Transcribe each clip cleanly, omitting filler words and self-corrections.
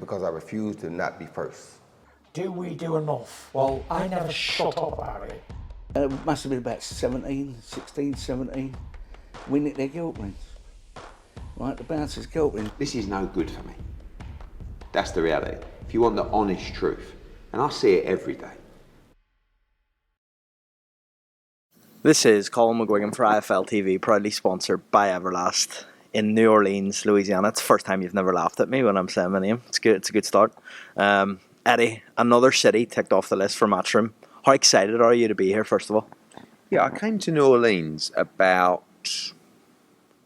because I refuse to not be first. Do we do enough? Well, I never shut up about it. It must have been about 16, 17. We nicked their guilt rings. Right, the bouncers' guilt rings. This is no good for me. That's the reality. If you want the honest truth, and I see it every day. This is COLM McGuigan for IFL TV, proudly sponsored by Everlast in New Orleans, Louisiana. It's the first time you've never laughed at me when I'm saying my name. It's good. It's a good start. Eddie, another city ticked off the list for Matchroom. How excited are you to be here, first of all? Yeah, I came to New Orleans about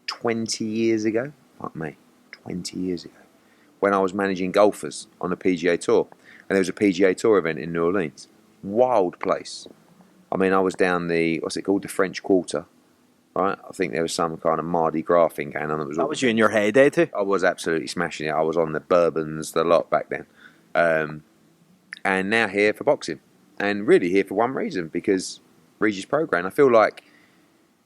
20 years ago. Fuck me, 20 years ago. When I was managing golfers on the PGA Tour. And there was a PGA Tour event in New Orleans. Wild place. I mean, I was down the, what's it called, the French Quarter, right? I think there was some kind of Mardi Gras thing going on. That was you in your heyday too? I was absolutely smashing it. I was on the bourbons, the lot back then. And now here for boxing. And really here for one reason, because Regis Prograis. I feel like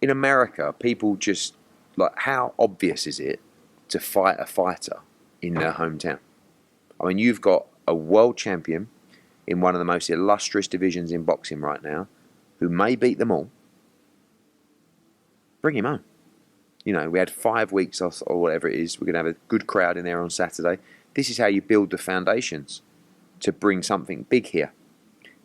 in America, people just, like, how obvious is it to fight a fighter in their hometown? I mean, you've got a world champion in one of the most illustrious divisions in boxing right now, who may beat them all. Bring him home. You know, we had 5 weeks off or whatever it is. We're going to have a good crowd in there on Saturday. This is how you build the foundations to bring something big here.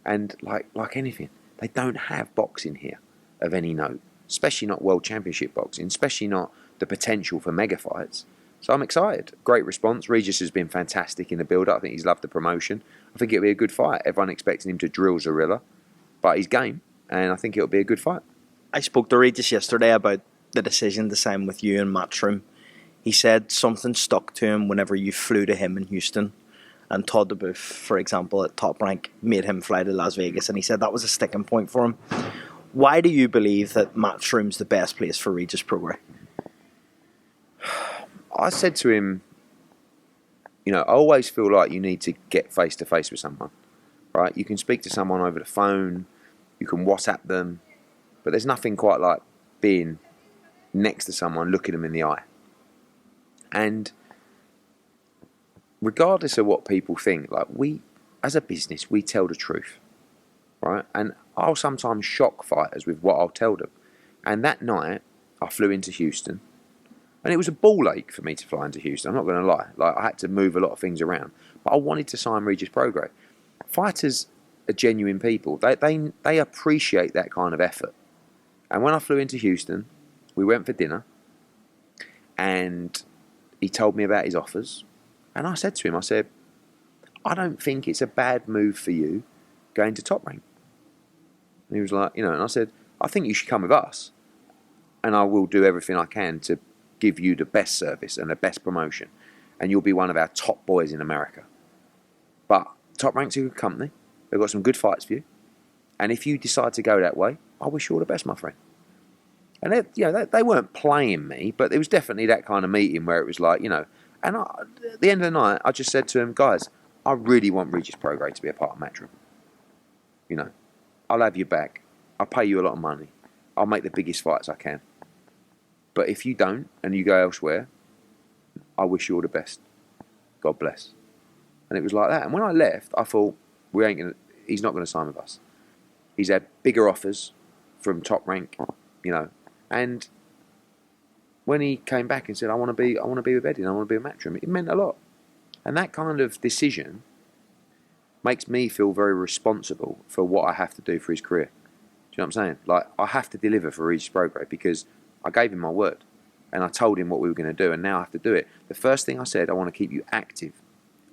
And like anything, they don't have boxing here of any note, especially not world championship boxing, especially not the potential for mega fights. So I'm excited. Great response. Regis has been fantastic in the build-up. I think he's loved the promotion. I think it'll be a good fight. Everyone expecting him to drill Zorilla, but he's game, and I think it'll be a good fight. I spoke to Regis yesterday about the decision to sign with you in Matchroom. He said something stuck to him whenever you flew to him in Houston, and Todd DeBoof, for example, at Top Rank, made him fly to Las Vegas, and he said that was a sticking point for him. Why do you believe that Matchroom's the best place for Regis Prograis? I said to him, you know, I always feel like you need to get face-to-face with someone, right? You can speak to someone over the phone, you can WhatsApp them, but there's nothing quite like being next to someone, looking them in the eye. And regardless of what people think, like, we, as a business, we tell the truth, right? And I'll sometimes shock fighters with what I'll tell them. And that night, I flew into Houston, and it was a ball ache for me to fly into Houston. I'm not going to lie. Like, I had to move a lot of things around. But I wanted to sign Regis Prograis. Fighters are genuine people. They appreciate that kind of effort. And when I flew into Houston, we went for dinner. And he told me about his offers. And I said to him, I said, I don't think it's a bad move for you going to Top Rank. And he was like, you know, and I said, I think you should come with us. And I will do everything I can to give you the best service and the best promotion, and you'll be one of our top boys in America. But Top Rank's a good company. They've got some good fights for you, and if you decide to go that way, I wish you all the best, my friend. And they weren't playing me, but it was definitely that kind of meeting where it was like, you know. And at the end of the night, I just said to him, guys, I really want Regis Prograis to be a part of Matchroom. You know, I'll have you back. I'll pay you a lot of money. I'll make the biggest fights I can. But if you don't, and you go elsewhere, I wish you all the best. God bless. And it was like that. And when I left, I thought, he's not going to sign with us. He's had bigger offers from Top Rank, you know. And when he came back and said, I want to be with Eddie, and I want to be with Matchroom, it meant a lot. And that kind of decision makes me feel very responsible for what I have to do for his career. Do you know what I'm saying? Like, I have to deliver for Regis Prograis because I gave him my word, and I told him what we were going to do, and now I have to do it. The first thing I said, I want to keep you active,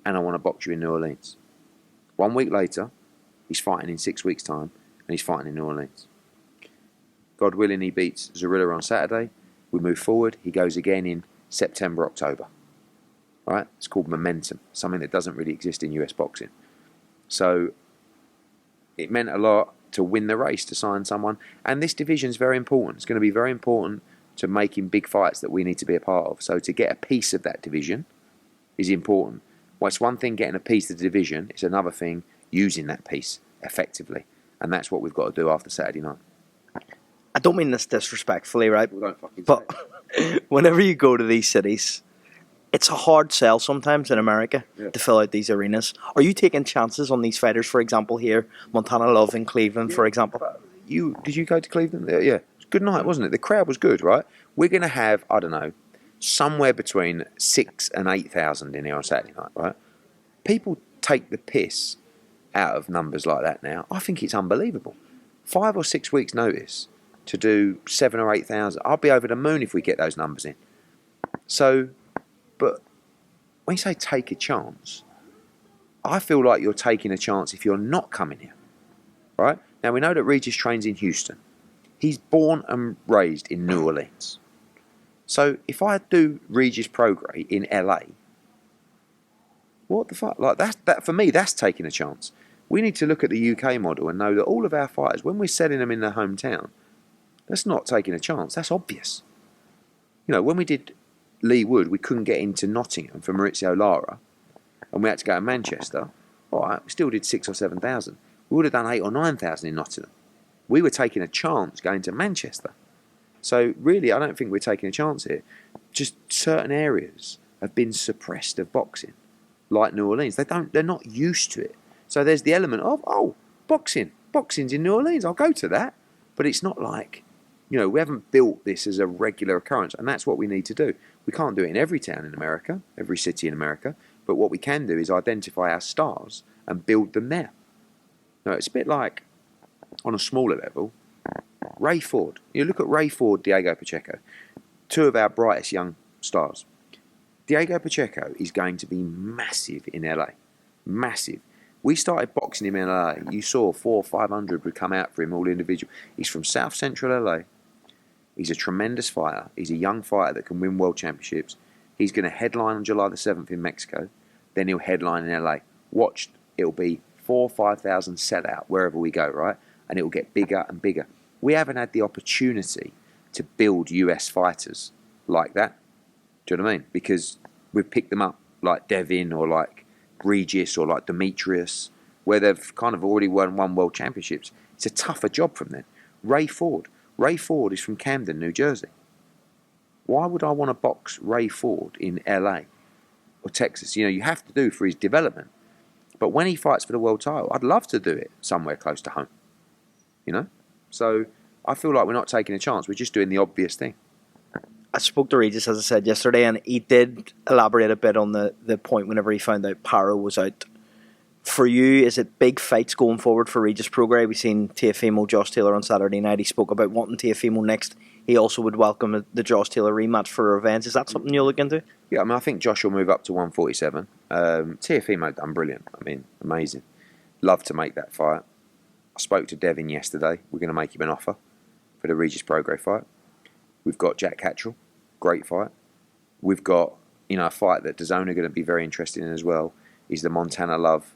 and I want to box you in New Orleans. 1 week later, he's fighting in 6 weeks' time, and he's fighting in New Orleans. God willing, he beats Zorilla on Saturday. We move forward. He goes again in September, October. Right? It's called momentum, something that doesn't really exist in US boxing. So it meant a lot to win the race, to sign someone. And this division is very important. It's going to be very important to making big fights that we need to be a part of. So to get a piece of that division is important. Well, it's one thing getting a piece of the division. It's another thing using that piece effectively. And that's what we've got to do after Saturday night. I don't mean this disrespectfully, right? Well, don't fucking but whenever you go to these cities, it's a hard sell sometimes in America to fill out these arenas. Are you taking chances on these fighters, for example, here, Montana Love in Cleveland, for example? Did you go to Cleveland? Yeah. It was a good night, wasn't it? The crowd was good, right? We're going to have, I don't know, somewhere between 6,000 and 8,000 in here on Saturday night, right? People take the piss out of numbers like that now. I think it's unbelievable. 5 or 6 weeks' notice to do 7,000 or 8,000. I'll be over the moon if we get those numbers in. So, but when you say take a chance, I feel like you're taking a chance if you're not coming here, right? Now, we know that Regis trains in Houston. He's born and raised in New Orleans. So, if I do Regis Prograis in LA, what the fuck? Like, that for me, that's taking a chance. We need to look at the UK model and know that all of our fighters, when we're selling them in their hometown, that's not taking a chance. That's obvious. You know, when we did Lee Wood, we couldn't get into Nottingham for Maurizio Lara, and we had to go to Manchester. All right, we still did 6,000 or 7,000. We would have done 8,000 or 9,000 in Nottingham. We were taking a chance going to Manchester. So really, I don't think we're taking a chance here. Just certain areas have been suppressed of boxing, like New Orleans. They're not used to it. So there's the element of, boxing's in New Orleans, I'll go to that. But it's not like, you know, we haven't built this as a regular occurrence, and that's what we need to do. We can't do it in every town in America, every city in America, but what we can do is identify our stars and build them there. Now, it's a bit like, on a smaller level, Ray Ford. You look at Ray Ford, Diego Pacheco, two of our brightest young stars. Diego Pacheco is going to be massive in LA. Massive. We started boxing him in LA. You saw 400 or 500 would come out for him all individual. He's from South Central LA. He's a tremendous fighter. He's a young fighter that can win world championships. He's going to headline on July the 7th in Mexico. Then he'll headline in LA. Watch, it'll be 4,000 or 5,000 sellout wherever we go, right? And it will get bigger and bigger. We haven't had the opportunity to build US fighters like that. Do you know what I mean? Because we've picked them up like Devin or like Regis or like Demetrius, where they've kind of already won world championships. It's a tougher job from them. Ray Ford is from Camden, New Jersey. Why would I want to box Ray Ford in LA or Texas? You know, you have to do for his development. But when he fights for the world title, I'd love to do it somewhere close to home. You know? So I feel like we're not taking a chance. We're just doing the obvious thing. I spoke to Regis, as I said yesterday, and he did elaborate a bit on the point whenever he found out Paro was out. For you, is it big fights going forward for Regis Prograis? We've seen Teofimo, Josh Taylor on Saturday night. He spoke about wanting Teofimo next. He also would welcome the Josh Taylor rematch for revenge. Is that something you'll look into? Yeah, I mean, I think Josh will move up to 147. Teofimo done brilliant. I mean, amazing. Love to make that fight. I spoke to Devin yesterday. We're going to make him an offer for the Regis Prograis fight. We've got Jack Cattrall. Great fight. We've got, you know, a fight that DAZN are going to be very interested in as well, is the Montana Love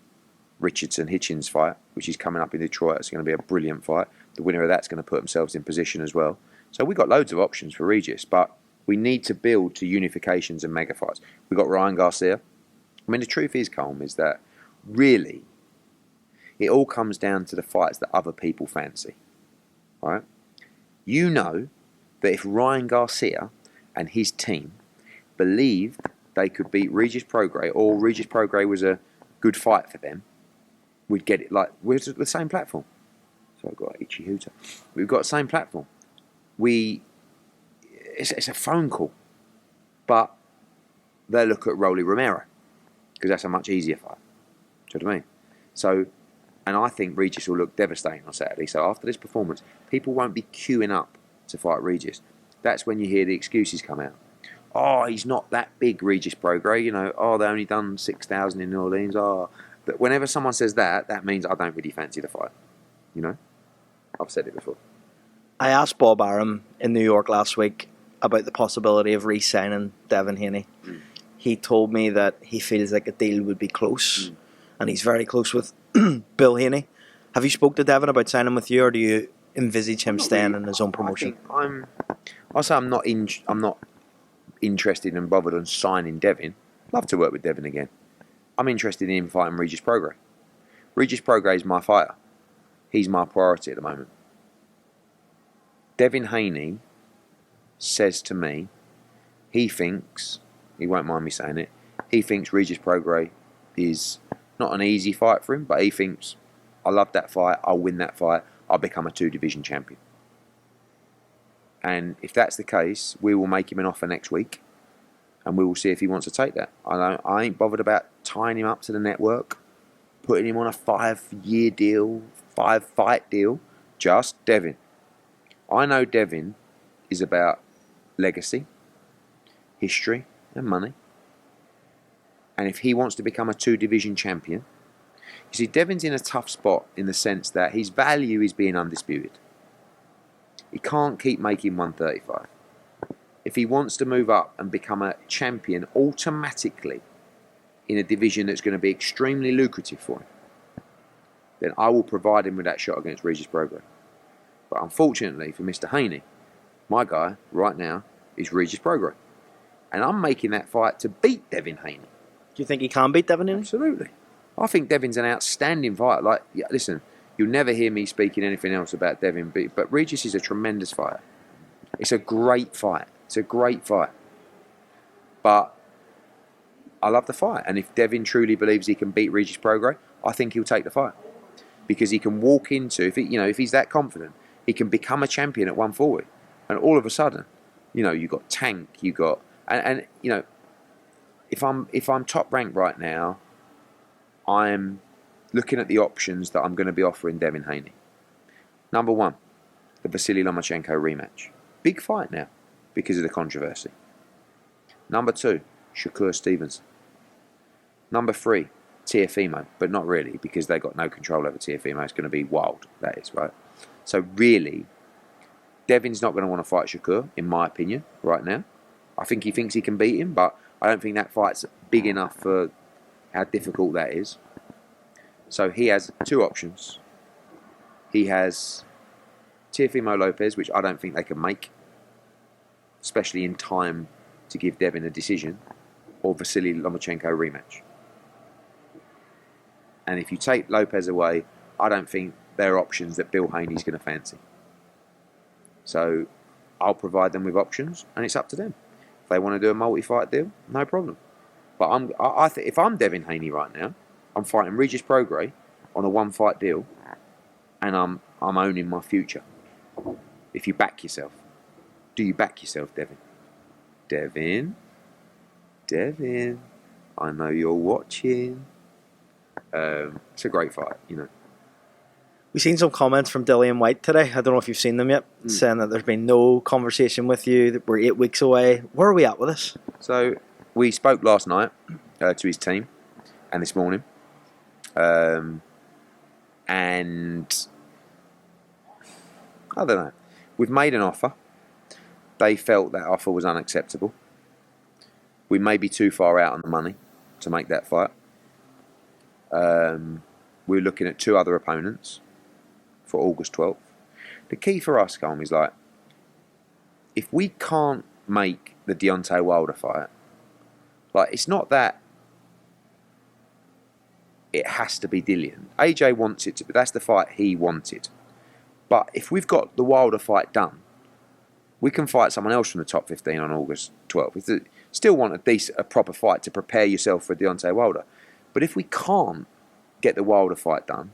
Richardson Hitchens fight, which is coming up in Detroit. It's going to be a brilliant fight. The winner of that's going to put themselves in position as well. So we've got loads of options for Regis, but we need to build to unifications and mega fights. We've got Ryan Garcia. I mean, the truth is, COLM, is that really it all comes down to the fights that other people fancy. Right? You know that if Ryan Garcia and his team believed they could beat Regis Prograis, or Regis Prograis was a good fight for them, we'd get it. Like, we're the same platform. So I've got itchy hooter. We've got the same platform. It's a phone call, but they look at Rolly Romero because that's a much easier fight. Do you know what I mean? So, and I think Regis will look devastating on Saturday. So after this performance, people won't be queuing up to fight Regis. That's when you hear the excuses come out. Oh, he's not that big, Regis Prograis. You know, oh, they only done 6,000 in New Orleans. Oh, but whenever someone says that, that means I don't really fancy the fight. You know, I've said it before. I asked Bob Arum in New York last week about the possibility of re-signing Devin Haney. He told me that he feels like a deal would be close, and he's very close with Bill Haney. Have you spoke to Devin about signing with you, or do you envisage him staying in his own promotion? I'll say I'm not interested and bothered on signing Devin. Love to work with Devin again. I'm interested in him fighting Regis Prograis. Regis Prograis is my fighter. He's my priority at the moment. Devin Haney says to me he thinks he won't mind me saying it, he thinks Regis Prograis is not an easy fight for him, but he thinks, I love that fight, I'll win that fight, I'll become a 2-division champion. And if that's the case, we will make him an offer next week, and we will see if he wants to take that. I ain't bothered about tying him up to the network, putting him on a 5-year deal, 5-fight deal. Just Devin. I know Devin is about legacy, history, and money. And if he wants to become a 2-division champion, you see, Devin's in a tough spot in the sense that his value is being undisputed. He can't keep making 135. If he wants to move up and become a champion automatically in a division that's going to be extremely lucrative for him, then I will provide him with that shot against Regis Prograis. But unfortunately for Mr. Haney, my guy right now is Regis Prograis. And I'm making that fight to beat Devin Haney. Do you think he can beat Devin Haney? Absolutely. I think Devin's an outstanding fighter. Like, yeah, listen, you'll never hear me speaking anything else about Devin, but Regis is a tremendous fighter. It's a great fight. It's a great fight. But I love the fight. And if Devin truly believes he can beat Regis Prograis, I think he'll take the fight. Because he can walk into, if he's that confident, he can become a champion at 140. And all of a sudden, you've got Tank, and if I'm top ranked right now, I'm looking at the options that I'm going to be offering Devin Haney. Number one, the Vasily Lomachenko rematch. Big fight now because of the controversy. Number two, Shakur Stevenson. Number three, Teofimo, but not really because they got no control over Teofimo. It's going to be wild, that is, right? So really, Devin's not going to want to fight Shakur, in my opinion, right now. I think he thinks he can beat him, but I don't think that fight's big enough for how difficult that is. So he has two options. He has Teofimo Lopez, which I don't think they can make, especially in time to give Devin a decision, or Vasily Lomachenko rematch. And if you take Lopez away, I don't think there are options that Bill Haney's going to fancy. So I'll provide them with options, and it's up to them. If they want to do a multi-fight deal, no problem. But I think if I'm Devin Haney right now, I'm fighting Regis Prograis on a 1-fight deal, and I'm owning my future. If you back yourself, do you back yourself, Devin? Devin, I know you're watching. It's a great fight, We've seen some comments from Dillian Whyte today. I don't know if you've seen them yet, saying that there's been no conversation with you, that we're 8 weeks away. Where are we at with this? So we spoke last night to his team and this morning. And I don't know. We've made an offer. They felt that offer was unacceptable. We may be too far out on the money to make that fight. We're looking at 2 other opponents for August 12th. The key for us, COLM, is if we can't make the Deontay Wilder fight, it's not that it has to be Dillian. AJ wants it to be. That's the fight he wanted. But if we've got the Wilder fight done, we can fight someone else from the top 15 on August 12th. If you still want a proper fight to prepare yourself for Deontay Wilder. But if we can't get the Wilder fight done,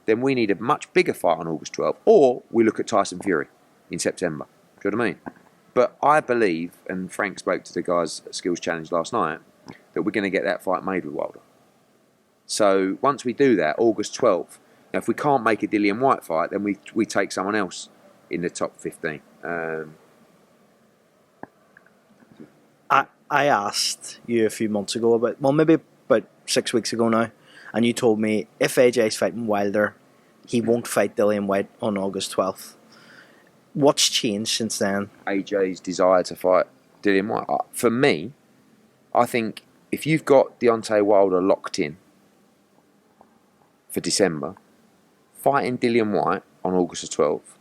then we need a much bigger fight on August 12th. Or we look at Tyson Fury in September. Do you know what I mean? But I believe, and Frank spoke to the guys at Skills Challenge last night, that we're going to get that fight made with Wilder. So once we do that, August 12th, if we can't make a Dillian Whyte fight, then we take someone else in the top 15. I asked you a few months ago maybe about 6 weeks ago now, and you told me if AJ's fighting Wilder, he won't fight Dillian Whyte on August 12th. What's changed since then? AJ's desire to fight Dillian Whyte. For me, I think if you've got Deontay Wilder locked in for December, fighting Dillian Whyte on August the 12th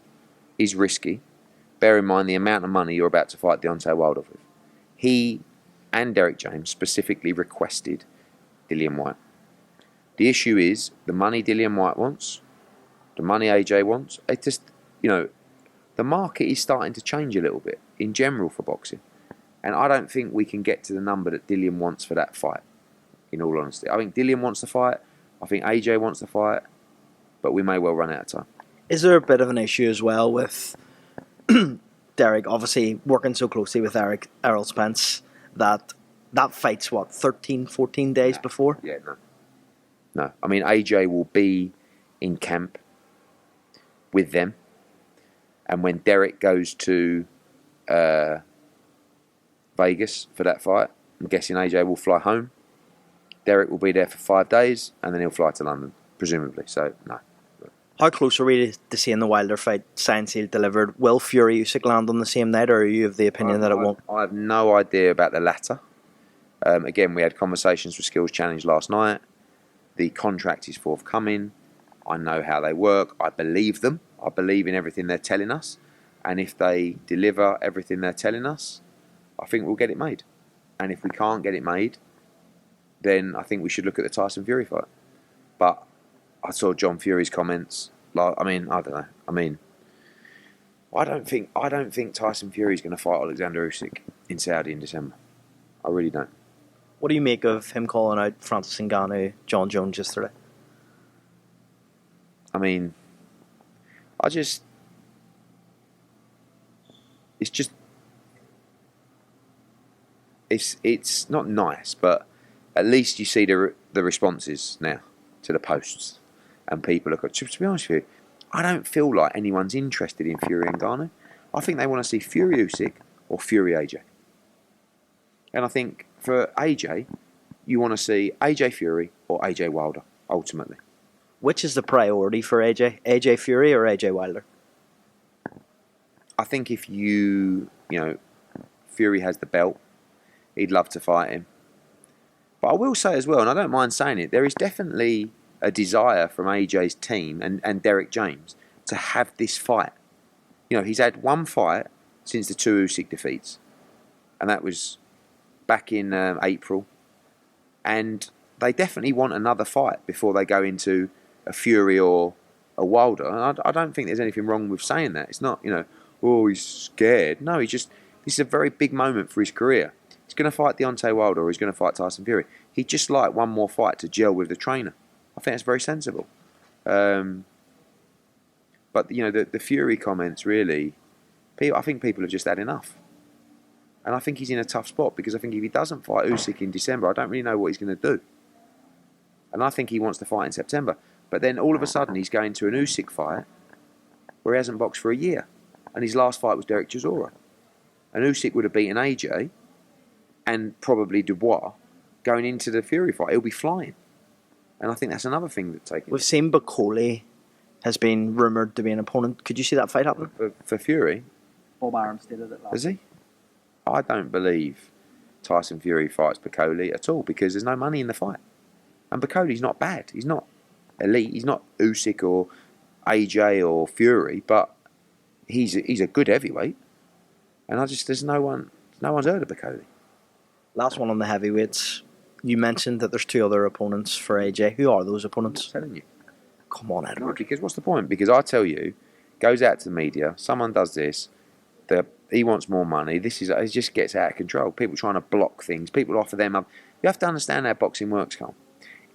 is risky. Bear in mind the amount of money you're about to fight Deontay Wilder with. He and Derek James specifically requested Dillian Whyte. The issue is the money Dillian Whyte wants, the money AJ wants. The market is starting to change a little bit in general for boxing. And I don't think we can get to the number that Dillian wants for that fight, in all honesty. I think Dillian wants to fight. I think AJ wants to fight. But we may well run out of time. Is there a bit of an issue as well with Derek, obviously working so closely with Errol Spence, that fight's, 13, 14 days before? Yeah, no. I mean, AJ will be in camp with them. And when Derek goes to Vegas for that fight, I'm guessing AJ will fly home. Derek will be there for 5 days, and then he'll fly to London, presumably. So, no. How close are we to seeing the Wilder fight signed, sealed, delivered? Will Fury Usyk land on the same night, or are you of the opinion that it won't? I have no idea about the latter. Again, we had conversations with Skills Challenge last night. The contract is forthcoming. I know how they work. I believe them. I believe in everything they're telling us. And if they deliver everything they're telling us, I think we'll get it made. And if we can't get it made, then I think we should look at the Tyson Fury fight. But I saw John Fury's comments. I don't know. I don't think Tyson Fury's going to fight Alexander Usyk in Saudi in December. I really don't. What do you make of him calling out Francis Ngannou, John Jones yesterday? I mean, it's not nice, but at least you see the responses now to the posts, and people look at. To be honest with you, I don't feel like anyone's interested in Fury and Ngannou. I think they want to see Fury Usyk or Fury AJ. And I think for AJ, you want to see AJ Fury or AJ Wilder ultimately. Which is the priority for AJ? AJ Fury or AJ Wilder? I think if Fury has the belt, he'd love to fight him. But I will say as well, and I don't mind saying it, there is definitely a desire from AJ's team and Derek James to have this fight. He's had one fight since the two Usyk defeats, and that was back in April. And they definitely want another fight before they go into a Fury or a Wilder. And I don't think there's anything wrong with saying that. It's not, he's scared. No, this is a very big moment for his career. He's going to fight Deontay Wilder or he's going to fight Tyson Fury. He'd just like one more fight to gel with the trainer. I think that's very sensible. But, the Fury comments really, I think people have just had enough. And I think he's in a tough spot because I think if he doesn't fight Usyk in December, I don't really know what he's going to do. And I think he wants to fight in September. But then all of a sudden he's going to an Usyk fight where he hasn't boxed for a year. And his last fight was Derek Chisora. And Usyk would have beaten AJ and probably Dubois going into the Fury fight. He'll be flying. And I think that's another thing that's taken. We've seen Bacoli has been rumoured to be an opponent. Could you see that fight happening? For Fury? Bob Arum stated it last. Has he? I don't believe Tyson Fury fights Bacoli at all because there's no money in the fight. And Bacoli's not bad. He's not elite. He's not Usyk or AJ or Fury, but he's a good heavyweight. And there's no one's heard of Bacoli. Last one on the heavyweights. You mentioned that there's two other opponents for AJ. Who are those opponents? I'm telling you. Come on, Edward. No, because what's the point? Because I tell you, goes out to the media, someone does this, he wants more money, it just gets out of control. People trying to block things, people offer them up. You have to understand how boxing works, Carl.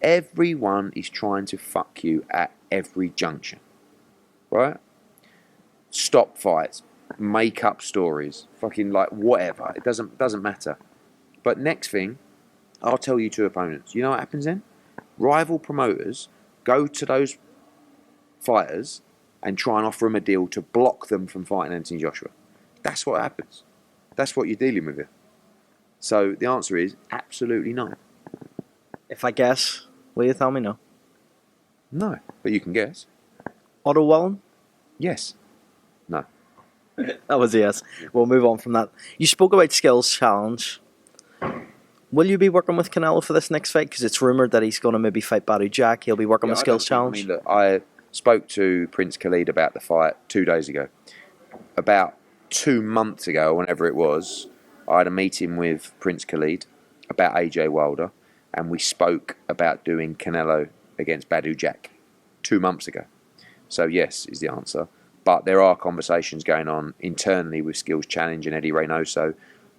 Everyone is trying to fuck you at every junction. Right? Stop fights, make up stories, fucking like whatever. It doesn't matter. But next thing, I'll tell you two opponents. You know what happens then? Rival promoters go to those fighters and try and offer them a deal to block them from fighting Anthony Joshua. That's what happens. That's what you're dealing with here. So the answer is absolutely no. If I guess, will you tell me no? No, but you can guess. Otto Wallen? Yes. No. That was a yes. We'll move on from that. You spoke about Skills Challenge. Will you be working with Canelo for this next fight? Because it's rumoured that he's going to maybe fight Badu Jack. He'll be working with Skills Challenge. Look, I spoke to Prince Khalid about the fight 2 days ago. About 2 months ago, whenever it was, I had a meeting with Prince Khalid about AJ Wilder, and we spoke about doing Canelo against Badu Jack 2 months ago. So yes, is the answer. But there are conversations going on internally with Skills Challenge and Eddie Reynoso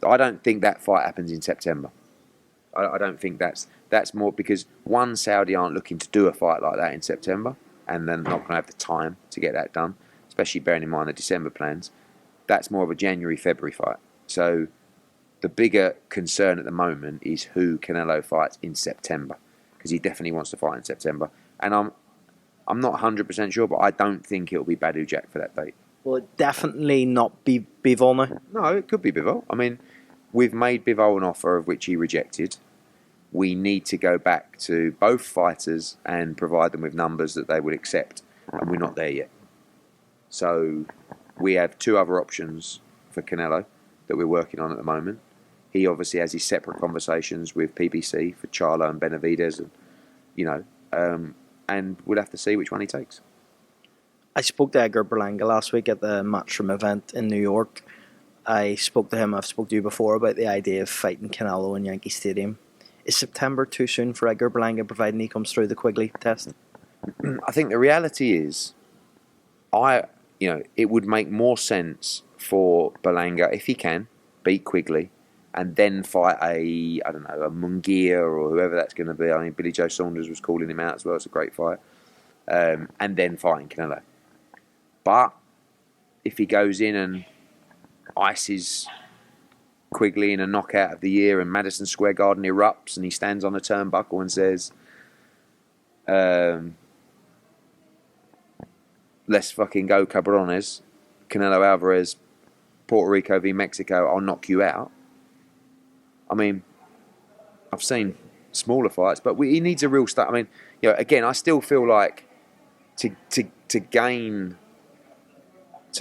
I don't think that fight happens in September. I don't think that's more because one, Saudi aren't looking to do a fight like that in September, and they're not going to have the time to get that done, especially bearing in mind the December plans. That's more of a January, February fight. So the bigger concern at the moment is who Canelo fights in September, because he definitely wants to fight in September. And I'm not 100% sure, but I don't think it'll be Badu Jack for that date. Will it definitely not be Bivol now? No, it could be Bivol. I mean, we've made Bivol an offer of which he rejected. We need to go back to both fighters and provide them with numbers that they would accept, and we're not there yet. So we have two other options for Canelo that we're working on at the moment. He obviously has his separate conversations with PBC for Charlo and Benavidez, and and we'll have to see which one he takes. I spoke to Edgar Berlanga last week at the Matchroom event in New York. I spoke to him, I've spoke to you before, about the idea of fighting Canelo in Yankee Stadium. Is September too soon for Edgar Berlanga, providing he comes through the Quigley test? I think the reality is, it would make more sense for Berlanga, if he can, beat Quigley, and then fight a Munguia or whoever that's going to be. I mean, Billy Joe Saunders was calling him out as well. It's a great fight. And then fighting Canelo. But if he goes in and ices Quigley in a knockout of the year and Madison Square Garden erupts and he stands on a turnbuckle and says, let's fucking go, Cabrones, Canelo Alvarez, Puerto Rico v Mexico, I'll knock you out. I mean, I've seen smaller fights, but he needs a real start. I mean, again, I still feel like to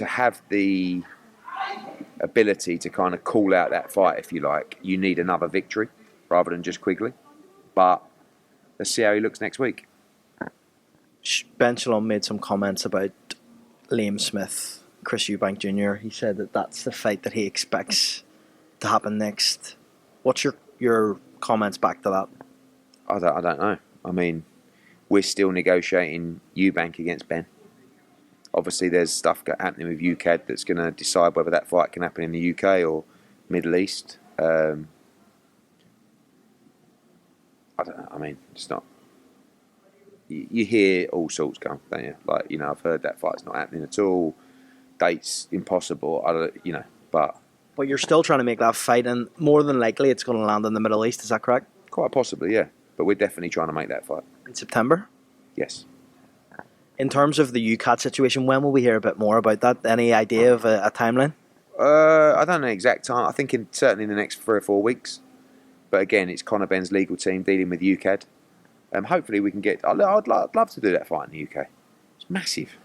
have the ability to kind of call out that fight, if you like, you need another victory rather than just Quigley. But let's see how he looks next week. Ben Shalom made some comments about Liam Smith, Chris Eubank Jr. He said that that's the fight that he expects to happen next. What's your comments back to that? I don't know. I mean, we're still negotiating Eubank against Ben. Obviously, there's stuff happening with UKAD that's going to decide whether that fight can happen in the UK or Middle East. I don't know. I mean, it's not. You hear all sorts come, don't you? Like, I've heard that fight's not happening at all. Dates impossible. But you're still trying to make that fight, and more than likely, it's going to land in the Middle East. Is that correct? Quite possibly, yeah. But we're definitely trying to make that fight. In September? Yes. In terms of the UCAT situation, when will we hear a bit more about that? Any idea of a timeline? I don't know the exact time. I think certainly in the next 3 or 4 weeks. But again, it's Conor Benn's legal team dealing with UCAD. Hopefully we can get... I'd love to do that fight in the UK. It's massive.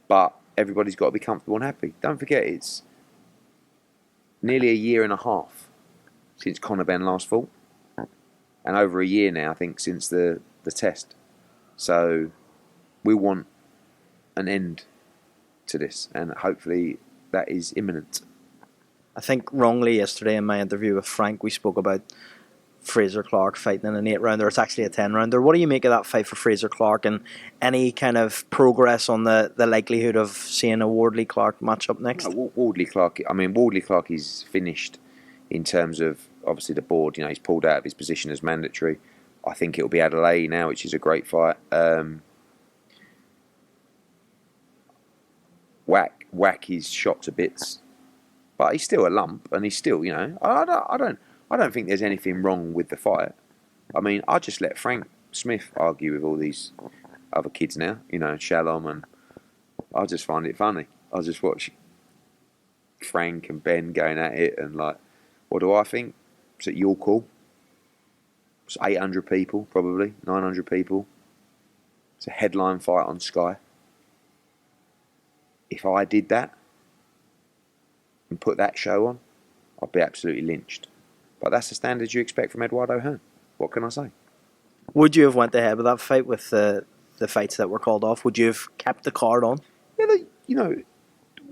But everybody's got to be comfortable and happy. Don't forget, it's nearly a year and a half since Conor Benn last fought. And over a year now, I think, since the test. So we want an end to this, and hopefully that is imminent. I think wrongly yesterday in my interview with Frank, we spoke about Fraser Clark fighting in an 8-rounder. It's actually a 10-rounder. What do you make of that fight for Fraser Clark, and any kind of progress on the likelihood of seeing a Wardley Clark matchup next? Wardley Clark is finished in terms of, obviously, the board. He's pulled out of his position as mandatory. I think it'll be Adelaide now, which is a great fight. Whack is shot to bits, but he's still a lump, and he's still, I don't think there's anything wrong with the fight. I mean, I just let Frank Smith argue with all these other kids now, Shalom, and I just find it funny. I just watch Frank and Ben going at it, and like, what do I think? It's at your call. It's 800 people, probably 900 people. It's a headline fight on Sky. If I did that and put that show on, I'd be absolutely lynched. But that's the standards you expect from Eduardo Hearn. What can I say? Would you have went ahead with that fight with the fights that were called off? Would you have kept the card on? Yeah,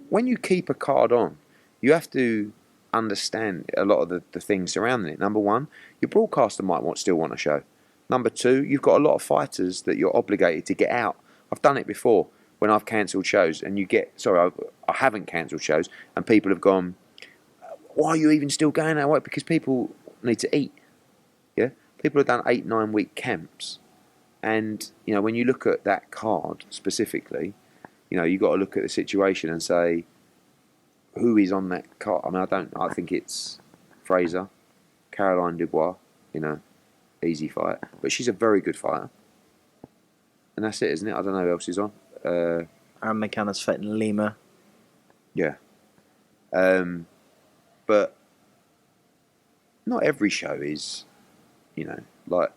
when you keep a card on, you have to understand a lot of the things surrounding it. Number one, your broadcaster might still want a show. Number two, you've got a lot of fighters that you're obligated to get out. I've done it before when I've cancelled shows, and I haven't cancelled shows, and people have gone, why are you even still going that way? Because people need to eat. Yeah, people have done 8-9 week camps, and when you look at that card specifically, you've got to look at the situation and say, who is on that card? I mean, I think it's Fraser, Caroline Dubois. Easy fight, but she's a very good fighter, and that's it, isn't it? I don't know who else is on. Aaron McKenna's fighting Lima. Yeah. But not every show is, like.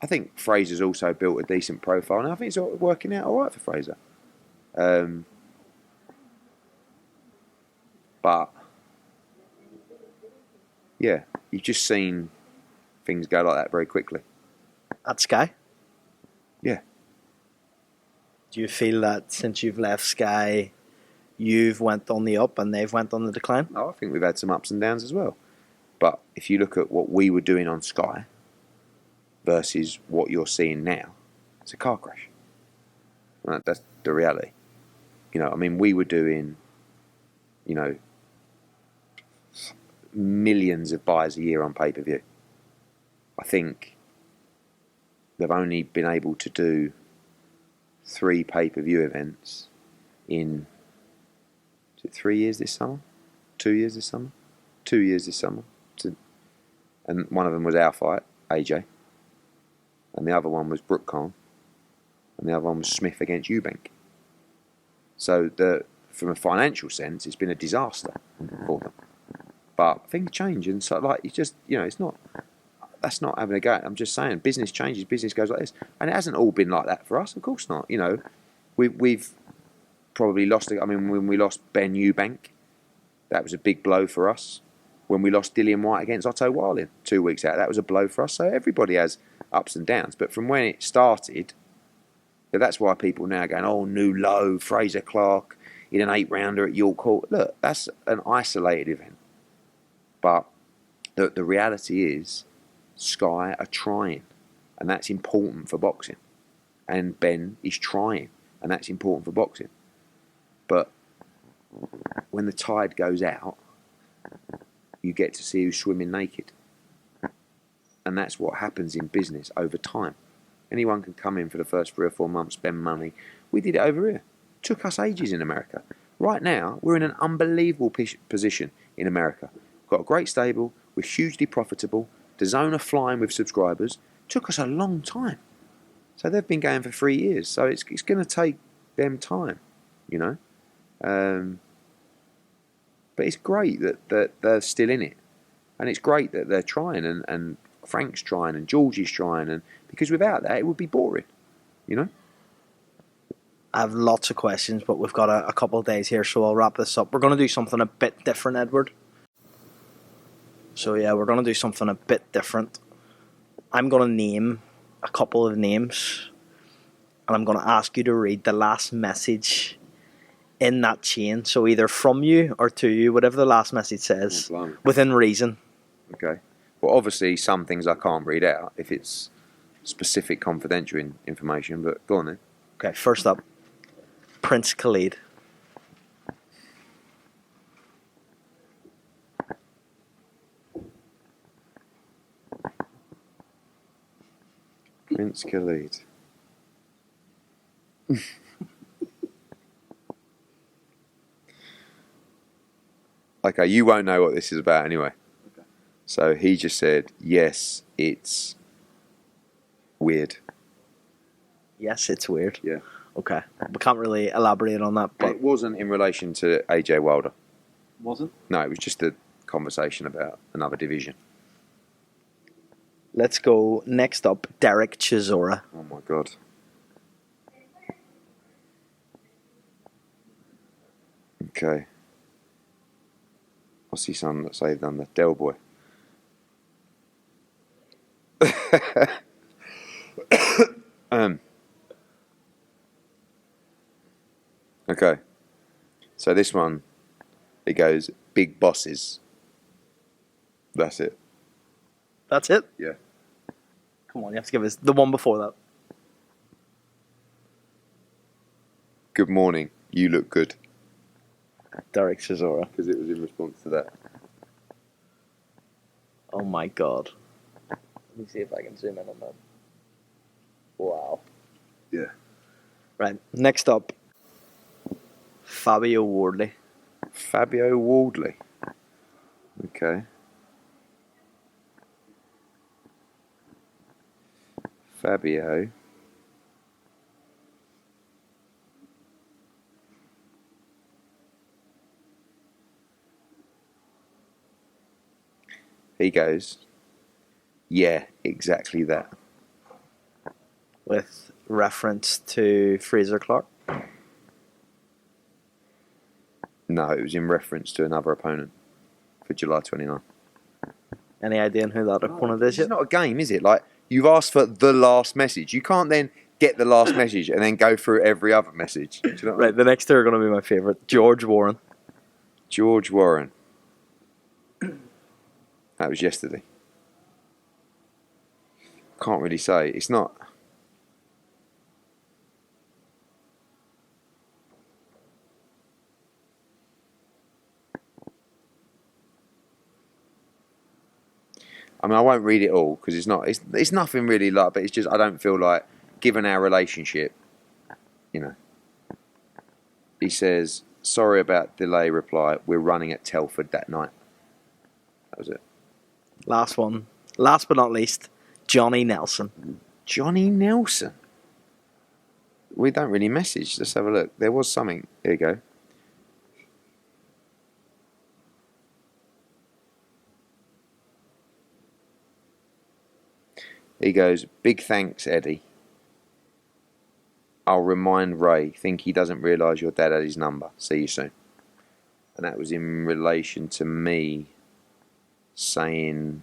I think Fraser's also built a decent profile, and I think it's working out all right for Fraser. But yeah, you've just seen things go like that very quickly. At Sky? Yeah. Do you feel that since you've left Sky, you've went on the up and they've went on the decline? Oh, I think we've had some ups and downs as well. But if you look at what we were doing on Sky versus what you're seeing now, it's a car crash. That's the reality. I mean, we were doing, millions of buys a year on pay-per-view. I think they've only been able to do 3 pay-per-view events in 3 years this summer? 2 years this summer? 2 years this summer. And one of them was our fight, AJ. And the other one was Brooke Khan. And the other one was Smith against Eubank. So from a financial sense, it's been a disaster for them. But things change, and so it's just it's not. That's not having a go. I'm just saying, business changes, business goes like this, and it hasn't all been like that for us. Of course not. We've probably lost. I mean, when we lost Ben Eubank, that was a big blow for us. When we lost Dillian Whyte against Otto Wallin 2 weeks out, that was a blow for us. So everybody has ups and downs. But from when it started, that's why people now are going, oh, new low, Fraser Clark in an 8-rounder at York Hall. Look, that's an isolated event. But the reality is, Sky are trying, and that's important for boxing. And Ben is trying, and that's important for boxing. But when the tide goes out, you get to see who's swimming naked. And that's what happens in business over time. Anyone can come in for the first 3 or 4 months, spend money. We did it over here. Took us ages in America. Right now, we're in an unbelievable position in America. Got a great stable, we're hugely profitable, DAZN are flying with subscribers. Took us a long time. So they've been going for 3 years, so it's going to take them time, but it's great that they're still in it, and it's great that they're trying, and Frank's trying, and Georgie's trying, and because without that it would be boring, I have lots of questions, but we've got a couple of days here, so I'll wrap this up. We're going to do something a bit different, Edward. So yeah, we're going to do something a bit different. I'm going to name a couple of names, and I'm going to ask you to read the last message in that chain. So either from you or to you, whatever the last message says, within reason. Okay. Well, obviously, some things I can't read out if it's specific confidential information, but go on then. Okay, first up, Prince Khalid. Prince Khalid. Okay, you won't know what this is about anyway. Okay. So he just said, yes, it's weird. Yes, it's weird. Yeah. Okay. We can't really elaborate on that, but it wasn't in relation to AJ Wilder. Wasn't? No, it was just a conversation about another division. Let's go next up, Derek Chisora. Oh my God. Okay. I see some that say done the Del Boy. Okay. So this one, it goes big bosses. That's it. That's it? Yeah. Come on, you have to give us the one before that. Good morning. You look good. Derek Chisora. Because it was in response to that. Oh my god. Let me see if I can zoom in on that. Wow. Yeah. Right, next up. Fabio Wardley. Fabio Wardley. Okay. Fabio. He goes, yeah, exactly that. With reference to Fraser Clark. No, it was in reference to another opponent for July 29. Any idea on who that opponent is It's yet? not a game, is it? Like, you've asked for the last message. You can't then get the last message and then go through every other message. Do you know what I Right, mean? the next two are going to be my favourite. George Warren. George Warren. That was yesterday. Can't really say. It's not. I mean, I won't read it all because it's not. It's nothing really like. But it's just I don't feel like, given our relationship, you know. He says, "Sorry about delay." Reply. We're running at Telford that night. That was it. Last one. Last but not least, Johnny Nelson. Johnny Nelson. We don't really message. Let's have a look. There was something. Here you go. He goes, big thanks, Eddie. I'll remind Ray. Think he doesn't realise your dad had his number. See you soon. And that was in relation to me saying...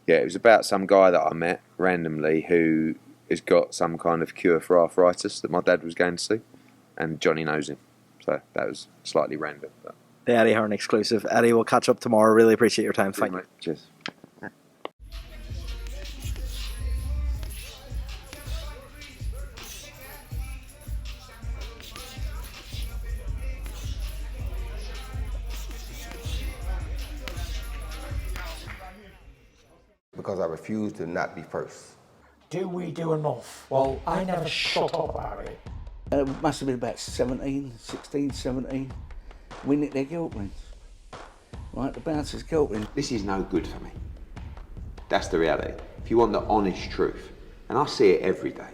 Yeah, it was about some guy that I met randomly who has got some kind of cure for arthritis that my dad was going to see, and Johnny knows him. So that was slightly random. But The Eddie Hearn exclusive. Eddie, we'll catch up tomorrow. Really appreciate your time. Thank you. Cheers. Because I refuse to not be first. Do we do enough? Well, I never shut up about it. It must have been about 16, 17. We nicked their guilt rings. Right, the bouncer's guilt ring. This is no good for me. That's the reality. If you want the honest truth, and I see it every day,